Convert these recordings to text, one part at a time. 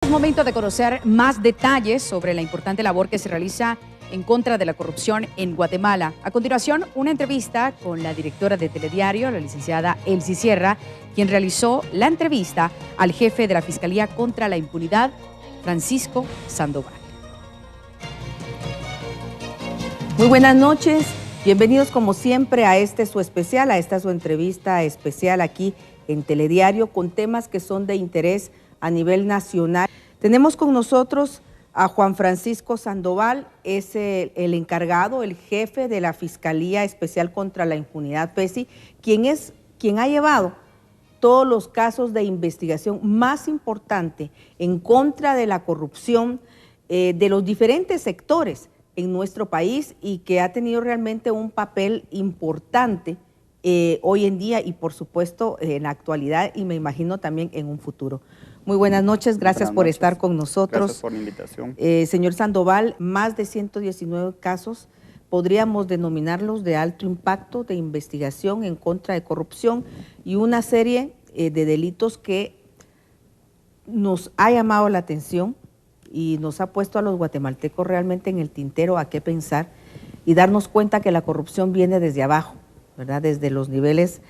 Es momento de conocer más detalles sobre la importante labor que se realiza en contra de la corrupción en Guatemala. A continuación, una entrevista con la directora de Telediario, la licenciada Elsie Sierra, quien realizó la entrevista al jefe de la Fiscalía contra la Impunidad, Francisco Sandoval. Muy buenas noches, bienvenidos como siempre a su especial, a esta su entrevista especial aquí en Telediario con temas que son de interés a nivel nacional. Tenemos con nosotros a Juan Francisco Sandoval, es el encargado, el jefe de la Fiscalía Especial contra la Impunidad, FESI, quien ha llevado todos los casos de investigación más importante en contra de la corrupción de los diferentes sectores en nuestro país y que ha tenido realmente un papel importante hoy en día y por supuesto en la actualidad y me imagino también en un futuro. Muy buenas noches, gracias por estar con nosotros. Gracias por la invitación. Señor Sandoval, más de 119 casos, podríamos denominarlos de alto impacto de investigación en contra de corrupción y una serie de delitos que nos ha llamado la atención y nos ha puesto a los guatemaltecos realmente en el tintero a qué pensar y darnos cuenta que la corrupción viene desde abajo, ¿verdad? Desde los niveles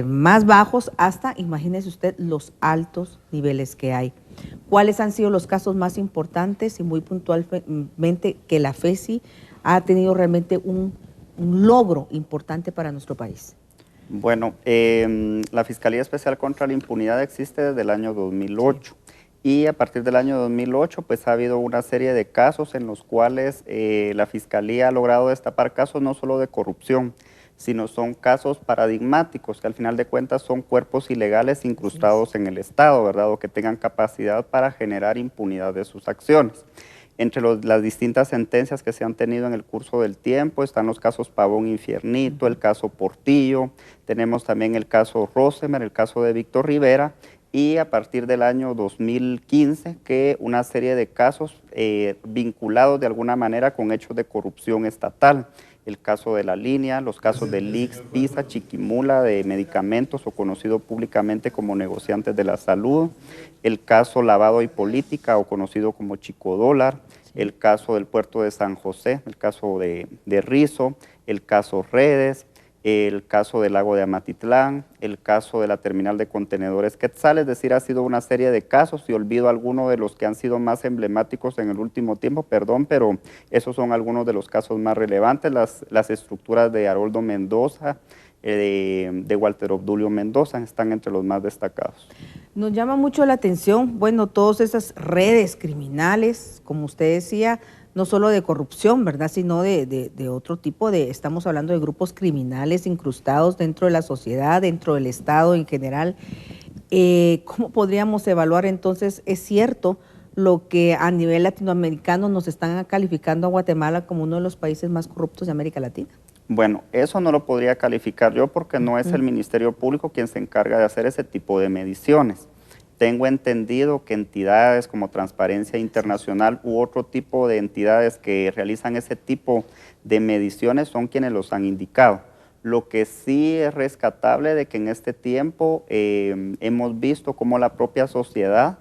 más bajos hasta, imagínese usted, los altos niveles que hay. ¿Cuáles han sido los casos más importantes y muy puntualmente que la FESI ha tenido realmente un logro importante para nuestro país? Bueno, la Fiscalía Especial contra la Impunidad existe desde el año 2008 y a partir del año 2008 pues ha habido una serie de casos en los cuales la Fiscalía ha logrado destapar casos no solo de corrupción, sino son casos paradigmáticos, que al final de cuentas son cuerpos ilegales incrustados en el Estado, ¿verdad? O que tengan capacidad para generar impunidad de sus acciones. Entre las distintas sentencias que se han tenido en el curso del tiempo están los casos Pavón Infiernito, el caso Portillo, tenemos también el caso Rosemer, el caso de Víctor Rivera, y a partir del año 2015 que una serie de casos vinculados de alguna manera con hechos de corrupción estatal. El caso de La Línea, los casos de Lix, Pisa, Chiquimula, de medicamentos o conocido públicamente como negociantes de la salud, el caso Lavado y Política o conocido como Chico Dólar, el caso del puerto de San José, el caso de Rizo, el caso Redes, el caso del lago de Amatitlán, el caso de la terminal de contenedores Quetzal, es decir, ha sido una serie de casos y olvido algunos de los que han sido más emblemáticos en el último tiempo, perdón, pero esos son algunos de los casos más relevantes, las estructuras de Haroldo Mendoza, de Walter Obdulio Mendoza, están entre los más destacados. Nos llama mucho la atención, bueno, todas esas redes criminales, como usted decía, no solo de corrupción, ¿verdad?, sino de otro tipo estamos hablando de grupos criminales incrustados dentro de la sociedad, dentro del Estado en general. ¿Cómo podríamos evaluar entonces? Es cierto lo que a nivel latinoamericano nos están calificando a Guatemala como uno de los países más corruptos de América Latina. Bueno, eso no lo podría calificar yo porque no es el Ministerio Público quien se encarga de hacer ese tipo de mediciones. Tengo entendido que entidades como Transparencia Internacional u otro tipo de entidades que realizan ese tipo de mediciones son quienes los han indicado. Lo que sí es rescatable de que en este tiempo hemos visto cómo la propia sociedad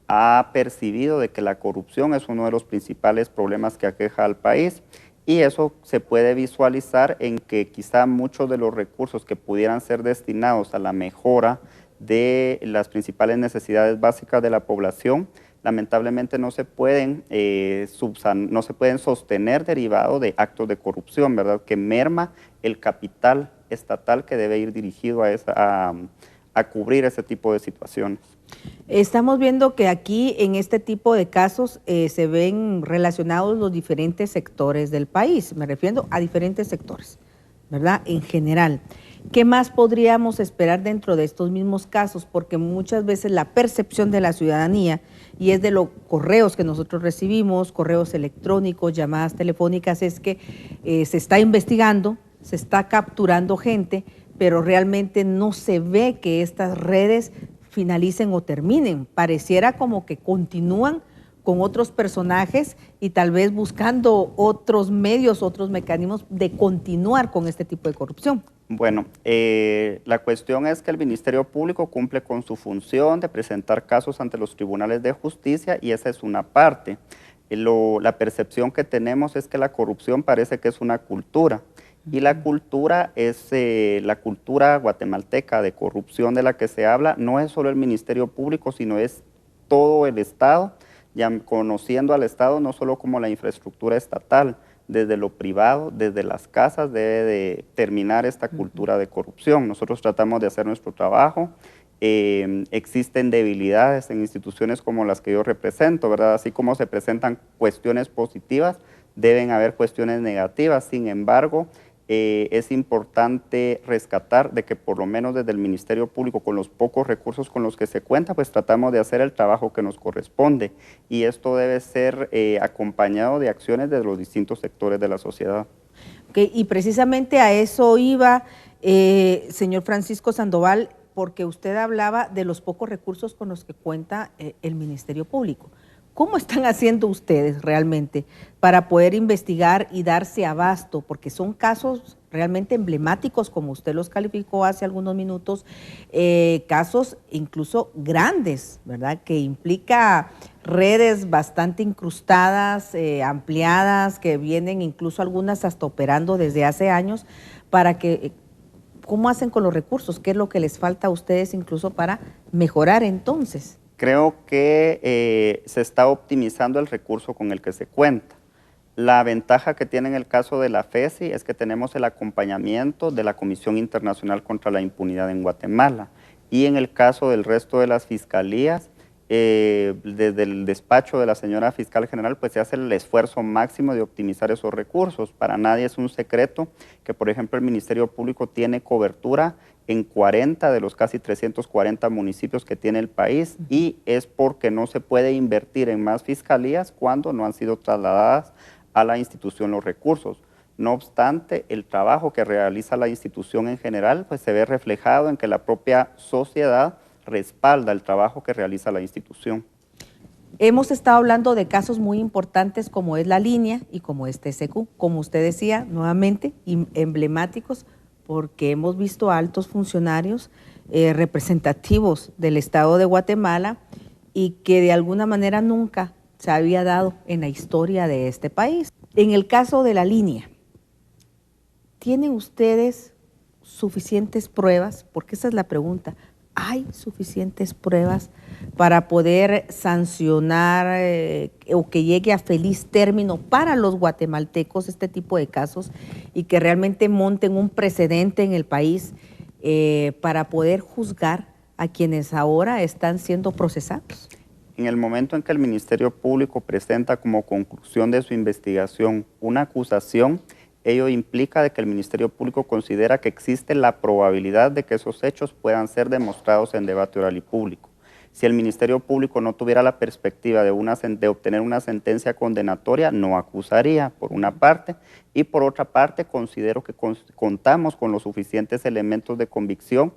ha percibido de que la corrupción es uno de los principales problemas que aqueja al país y eso se puede visualizar en que quizá muchos de los recursos que pudieran ser destinados a la mejora de las principales necesidades básicas de la población, lamentablemente no se pueden sostener derivado de actos de corrupción, ¿verdad?, que merma el capital estatal que debe ir dirigido a cubrir ese tipo de situaciones. Estamos viendo que aquí en este tipo de casos se ven relacionados los diferentes sectores del país, me refiero a diferentes sectores, ¿verdad?, en general. ¿Qué más podríamos esperar dentro de estos mismos casos? Porque muchas veces la percepción de la ciudadanía, y es de los correos que nosotros recibimos, correos electrónicos, llamadas telefónicas, es que se está investigando, se está capturando gente, pero realmente no se ve que estas redes finalicen o terminen. Pareciera como que continúan con otros personajes y tal vez buscando otros medios, otros mecanismos de continuar con este tipo de corrupción. Bueno, la cuestión es que el Ministerio Público cumple con su función de presentar casos ante los tribunales de justicia y esa es una parte. La percepción que tenemos es que la corrupción parece que es una cultura y la cultura es la cultura guatemalteca de corrupción de la que se habla, no es solo el Ministerio Público, sino es todo el Estado, ya conociendo al Estado no solo como la infraestructura estatal, desde lo privado, desde las casas, debe de terminar esta cultura de corrupción. Nosotros tratamos de hacer nuestro trabajo. Existen debilidades en instituciones como las que yo represento, ¿verdad? Así como se presentan cuestiones positivas, deben haber cuestiones negativas. Sin embargo, es importante rescatar de que por lo menos desde el Ministerio Público, con los pocos recursos con los que se cuenta, pues tratamos de hacer el trabajo que nos corresponde. Y esto debe ser acompañado de acciones de los distintos sectores de la sociedad. Okay, y precisamente a eso iba, señor Francisco Sandoval, porque usted hablaba de los pocos recursos con los que cuenta el Ministerio Público. ¿Cómo están haciendo ustedes realmente para poder investigar y darse abasto? Porque son casos realmente emblemáticos, como usted los calificó hace algunos minutos, casos incluso grandes, ¿verdad? Que implica redes bastante incrustadas, ampliadas, que vienen incluso algunas hasta operando desde hace años, para que, ¿cómo hacen con los recursos? ¿Qué es lo que les falta a ustedes incluso para mejorar entonces? Creo que se está optimizando el recurso con el que se cuenta. La ventaja que tiene en el caso de la FESI es que tenemos el acompañamiento de la Comisión Internacional contra la Impunidad en Guatemala. Y en el caso del resto de las fiscalías, desde el despacho de la señora fiscal general, pues se hace el esfuerzo máximo de optimizar esos recursos. Para nadie es un secreto que, por ejemplo, el Ministerio Público tiene cobertura en 40 de los casi 340 municipios que tiene el país y es porque no se puede invertir en más fiscalías cuando no han sido trasladadas a la institución los recursos. No obstante, el trabajo que realiza la institución en general pues se ve reflejado en que la propia sociedad respalda el trabajo que realiza la institución. Hemos estado hablando de casos muy importantes como es la línea y como es TCQ, como usted decía, nuevamente emblemáticos, porque hemos visto a altos funcionarios representativos del Estado de Guatemala y que de alguna manera nunca se había dado en la historia de este país. En el caso de la línea, ¿tienen ustedes suficientes pruebas? Porque esa es la pregunta. ¿Hay suficientes pruebas para poder sancionar o que llegue a feliz término para los guatemaltecos este tipo de casos y que realmente monten un precedente en el país para poder juzgar a quienes ahora están siendo procesados? En el momento en que el Ministerio Público presenta como conclusión de su investigación una acusación, ello implica de que el Ministerio Público considera que existe la probabilidad de que esos hechos puedan ser demostrados en debate oral y público. Si el Ministerio Público no tuviera la perspectiva de obtener una sentencia condenatoria, no acusaría, por una parte, y por otra parte considero que contamos con los suficientes elementos de convicción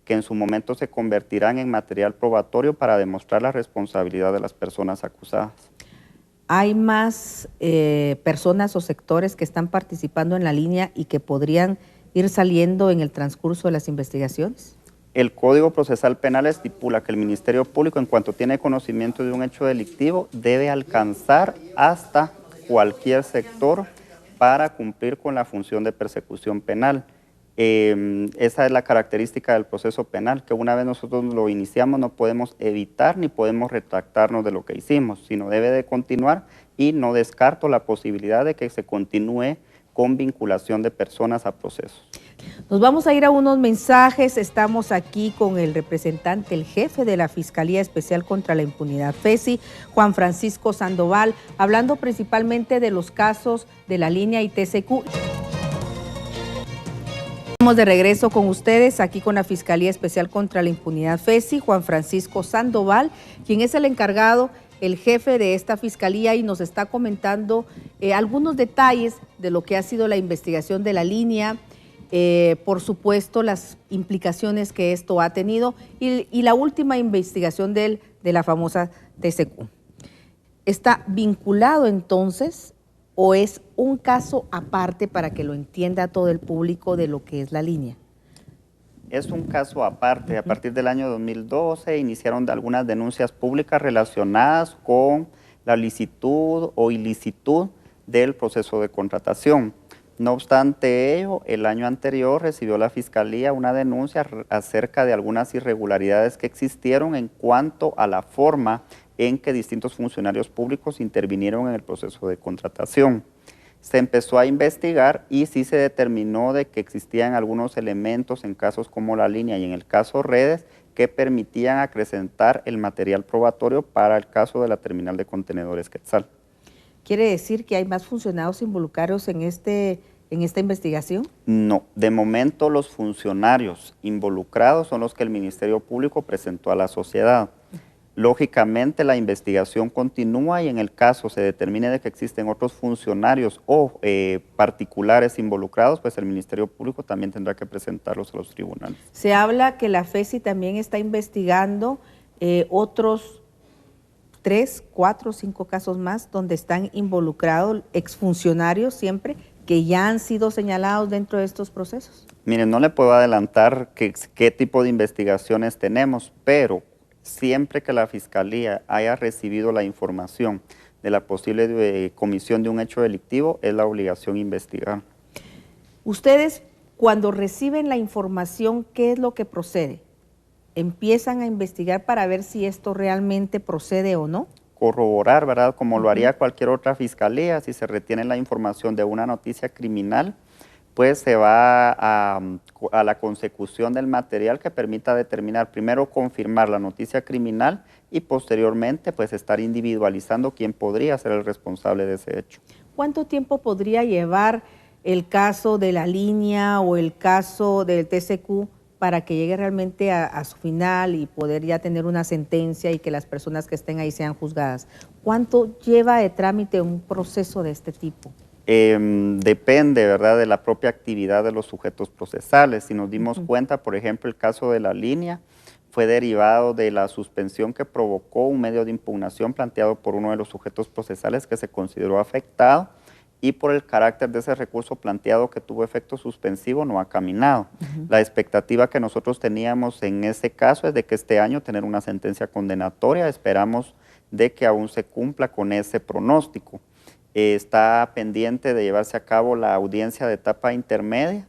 que en su momento se convertirán en material probatorio para demostrar la responsabilidad de las personas acusadas. ¿Hay más personas o sectores que están participando en la línea y que podrían ir saliendo en el transcurso de las investigaciones? El Código Procesal Penal estipula que el Ministerio Público, en cuanto tiene conocimiento de un hecho delictivo, debe alcanzar hasta cualquier sector para cumplir con la función de persecución penal. Esa es la característica del proceso penal, que una vez nosotros lo iniciamos no podemos evitar ni podemos retractarnos de lo que hicimos, sino debe de continuar y no descarto la posibilidad de que se continúe con vinculación de personas a procesos. Nos vamos a ir a unos mensajes. Estamos aquí con el representante, el jefe de la Fiscalía Especial contra la Impunidad, FESI, Juan Francisco Sandoval, hablando principalmente de los casos de la línea y TCQ. Estamos de regreso con ustedes aquí con la Fiscalía Especial contra la Impunidad, FESI, Juan Francisco Sandoval, quien es el encargado, el jefe de esta fiscalía, y nos está comentando algunos detalles de lo que ha sido la investigación de la línea, por supuesto las implicaciones que esto ha tenido y la última investigación de la famosa TCQ. ¿Está vinculado entonces o es un caso aparte para que lo entienda todo el público de lo que es la línea? Es un caso aparte. A partir del año 2012 iniciaron algunas denuncias públicas relacionadas con la licitud o ilicitud del proceso de contratación. No obstante ello, el año anterior recibió la Fiscalía una denuncia acerca de algunas irregularidades que existieron en cuanto a la forma en que distintos funcionarios públicos intervinieron en el proceso de contratación. Se empezó a investigar y sí se determinó de que existían algunos elementos en casos como la línea y en el caso redes que permitían acrecentar el material probatorio para el caso de la terminal de contenedores Quetzal. ¿Quiere decir que hay más funcionarios involucrados en esta investigación? No, de momento los funcionarios involucrados son los que el Ministerio Público presentó a la sociedad. Lógicamente la investigación continúa y en el caso se determine de que existen otros funcionarios o particulares involucrados, pues el Ministerio Público también tendrá que presentarlos a los tribunales. Se habla que la FESI también está investigando otros 3, 4, 5 casos más donde están involucrados exfuncionarios siempre que ya han sido señalados dentro de estos procesos. Miren, no le puedo adelantar qué tipo de investigaciones tenemos, pero siempre que la Fiscalía haya recibido la información de la posible comisión de un hecho delictivo, es la obligación investigar. Ustedes, cuando reciben la información, ¿qué es lo que procede? ¿Empiezan a investigar para ver si esto realmente procede o no? Corroborar, ¿verdad? Como lo haría cualquier otra fiscalía, si se retiene la información de una noticia criminal, pues se va a la consecución del material que permita determinar, primero confirmar la noticia criminal y posteriormente pues estar individualizando quién podría ser el responsable de ese hecho. ¿Cuánto tiempo podría llevar el caso de la línea o el caso del TCQ para que llegue realmente a su final y poder ya tener una sentencia y que las personas que estén ahí sean juzgadas? ¿Cuánto lleva de trámite un proceso de este tipo? Depende, ¿verdad?, de la propia actividad de los sujetos procesales. Si nos dimos cuenta, por ejemplo, el caso de la línea fue derivado de la suspensión que provocó un medio de impugnación planteado por uno de los sujetos procesales que se consideró afectado y por el carácter de ese recurso planteado que tuvo efecto suspensivo no ha caminado. La expectativa que nosotros teníamos en ese caso es de que este año tener una sentencia condenatoria. Esperamos de que aún se cumpla con ese pronóstico. Está pendiente de llevarse a cabo la audiencia de etapa intermedia,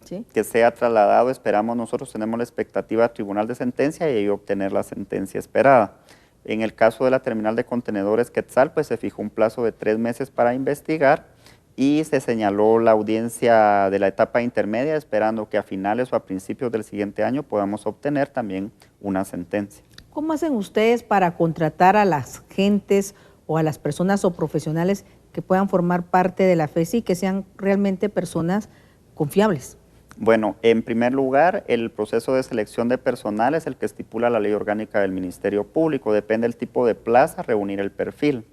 sí, que sea trasladado, esperamos nosotros, tenemos la expectativa al tribunal de sentencia y obtener la sentencia esperada. En el caso de la terminal de contenedores Quetzal, pues se fijó un plazo de 3 meses para investigar y se señaló la audiencia de la etapa intermedia, esperando que a finales o a principios del siguiente año podamos obtener también una sentencia. ¿Cómo hacen ustedes para contratar a las gentes o a las personas o profesionales que puedan formar parte de la FESI y que sean realmente personas confiables? Bueno, en primer lugar, el proceso de selección de personal es el que estipula la ley orgánica del Ministerio Público, depende del tipo de plaza, reunir el perfil.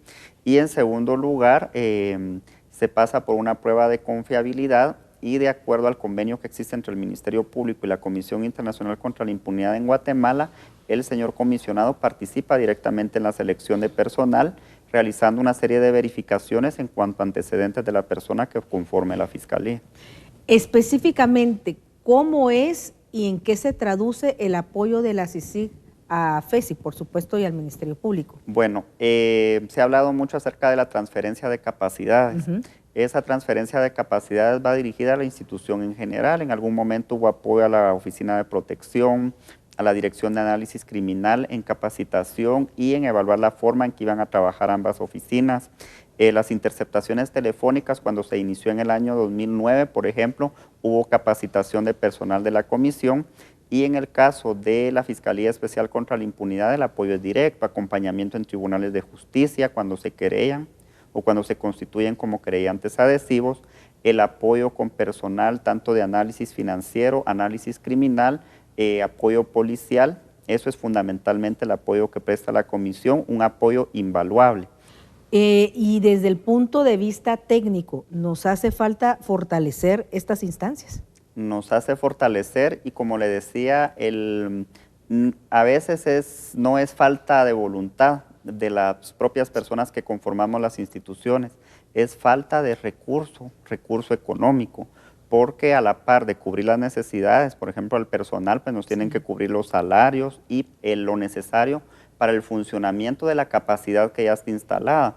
Y en segundo lugar, se pasa por una prueba de confiabilidad y de acuerdo al convenio que existe entre el Ministerio Público y la Comisión Internacional contra la Impunidad en Guatemala, el señor comisionado participa directamente en la selección de personal, realizando una serie de verificaciones en cuanto a antecedentes de la persona que conforme la Fiscalía. Específicamente, ¿cómo es y en qué se traduce el apoyo de la CICIG a FESI, por supuesto, y al Ministerio Público? Bueno, se ha hablado mucho acerca de la transferencia de capacidades. Esa transferencia de capacidades va dirigida a la institución en general. En algún momento hubo apoyo a la Oficina de Protección, a la Dirección de Análisis Criminal en capacitación y en evaluar la forma en que iban a trabajar ambas oficinas. Las interceptaciones telefónicas, cuando se inició en el año 2009, por ejemplo, hubo capacitación de personal de la comisión y en el caso de la Fiscalía Especial contra la Impunidad, el apoyo es directo, acompañamiento en tribunales de justicia cuando se querellan o cuando se constituyen como querellantes adhesivos, el apoyo con personal tanto de análisis financiero, análisis criminal, apoyo policial. Eso es fundamentalmente el apoyo que presta la comisión, un apoyo invaluable. Y desde el punto de vista técnico, ¿nos hace falta fortalecer estas instancias? Nos hace fortalecer y como le decía, a veces no es falta de voluntad, de las propias personas que conformamos las instituciones, es falta de recurso económico, porque a la par de cubrir las necesidades, por ejemplo, al personal, pues nos tienen que cubrir los salarios y lo necesario para el funcionamiento de la capacidad que ya está instalada.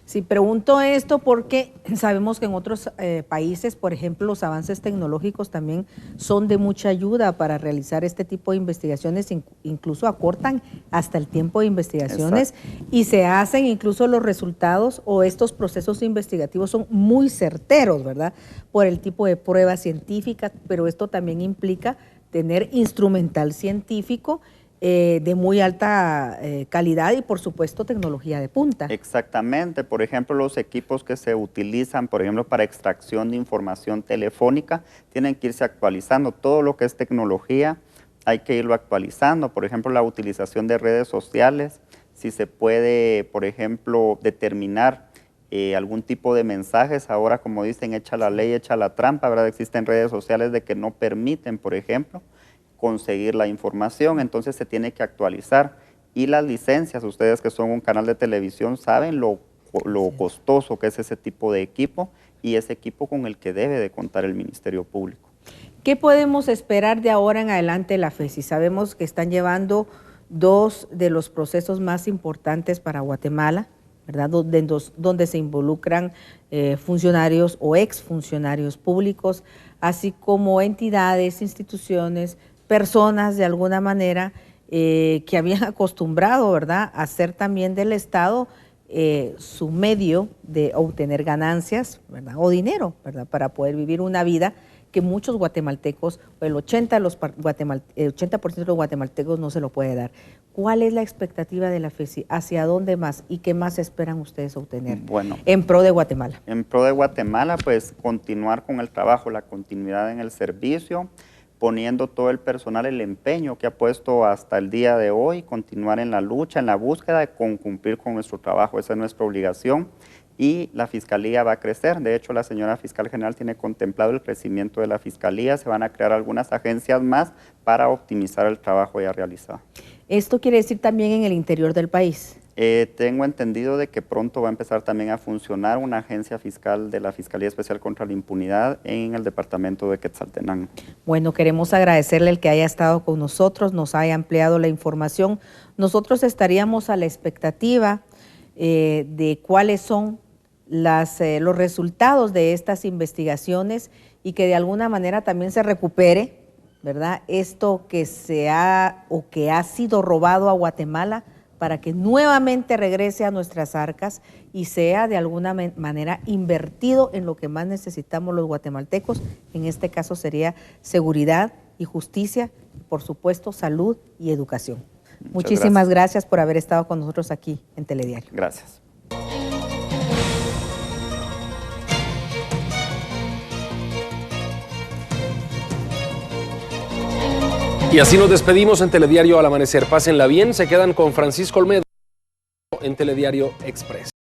Sí, pregunto esto porque sabemos que en otros países, por ejemplo, los avances tecnológicos también son de mucha ayuda para realizar este tipo de investigaciones, incluso acortan hasta el tiempo de investigaciones. Exacto. Y se hacen incluso los resultados o estos procesos investigativos son muy certeros, ¿verdad? Por el tipo de pruebas científicas, pero esto también implica tener instrumental científico de muy alta calidad y por supuesto tecnología de punta. Exactamente, por ejemplo los equipos que se utilizan, por ejemplo para extracción de información telefónica, tienen que irse actualizando. Todo lo que es tecnología hay que irlo actualizando, por ejemplo la utilización de redes sociales, si se puede, por ejemplo, determinar algún tipo de mensajes, ahora como dicen, echa la ley, echa la trampa, ¿verdad? Existen redes sociales de que no permiten, por ejemplo, conseguir la información, entonces se tiene que actualizar. Y las licencias, ustedes que son un canal de televisión saben lo costoso que es ese tipo de equipo y ese equipo con el que debe de contar el Ministerio Público. ¿Qué podemos esperar de ahora en adelante la FESI? Sabemos que están llevando dos de los procesos más importantes para Guatemala, ¿verdad? Donde se involucran funcionarios o exfuncionarios públicos, así como entidades, instituciones, personas de alguna manera que habían acostumbrado, ¿verdad?, a hacer también del Estado su medio de obtener ganancias, ¿verdad?, o dinero, ¿verdad?, para poder vivir una vida que muchos guatemaltecos, el 80% de los guatemaltecos no se lo puede dar. ¿Cuál es la expectativa de la FESI? ¿Hacia dónde más? ¿Y qué más esperan ustedes obtener en pro de Guatemala? En pro de Guatemala, pues continuar con el trabajo, la continuidad en el servicio, poniendo todo el personal, el empeño que ha puesto hasta el día de hoy, continuar en la lucha, en la búsqueda de cumplir con nuestro trabajo. Esa es nuestra obligación y la Fiscalía va a crecer. De hecho, la señora Fiscal General tiene contemplado el crecimiento de la Fiscalía. Se van a crear algunas agencias más para optimizar el trabajo ya realizado. ¿Esto quiere decir también en el interior del país? Tengo entendido de que pronto va a empezar también a funcionar una agencia fiscal de la Fiscalía Especial contra la Impunidad en el departamento de Quetzaltenango. Bueno, queremos agradecerle el que haya estado con nosotros, nos haya ampliado la información. Nosotros estaríamos a la expectativa de cuáles son los resultados de estas investigaciones y que de alguna manera también se recupere, ¿verdad?, esto que ha sido robado a Guatemala, para que nuevamente regrese a nuestras arcas y sea de alguna manera invertido en lo que más necesitamos los guatemaltecos. En este caso sería seguridad y justicia, por supuesto salud y educación. Muchísimas gracias por haber estado con nosotros aquí en Telediario. Gracias. Y así nos despedimos en Telediario al amanecer. Pásenla bien, se quedan con Francisco Olmedo en Telediario Express.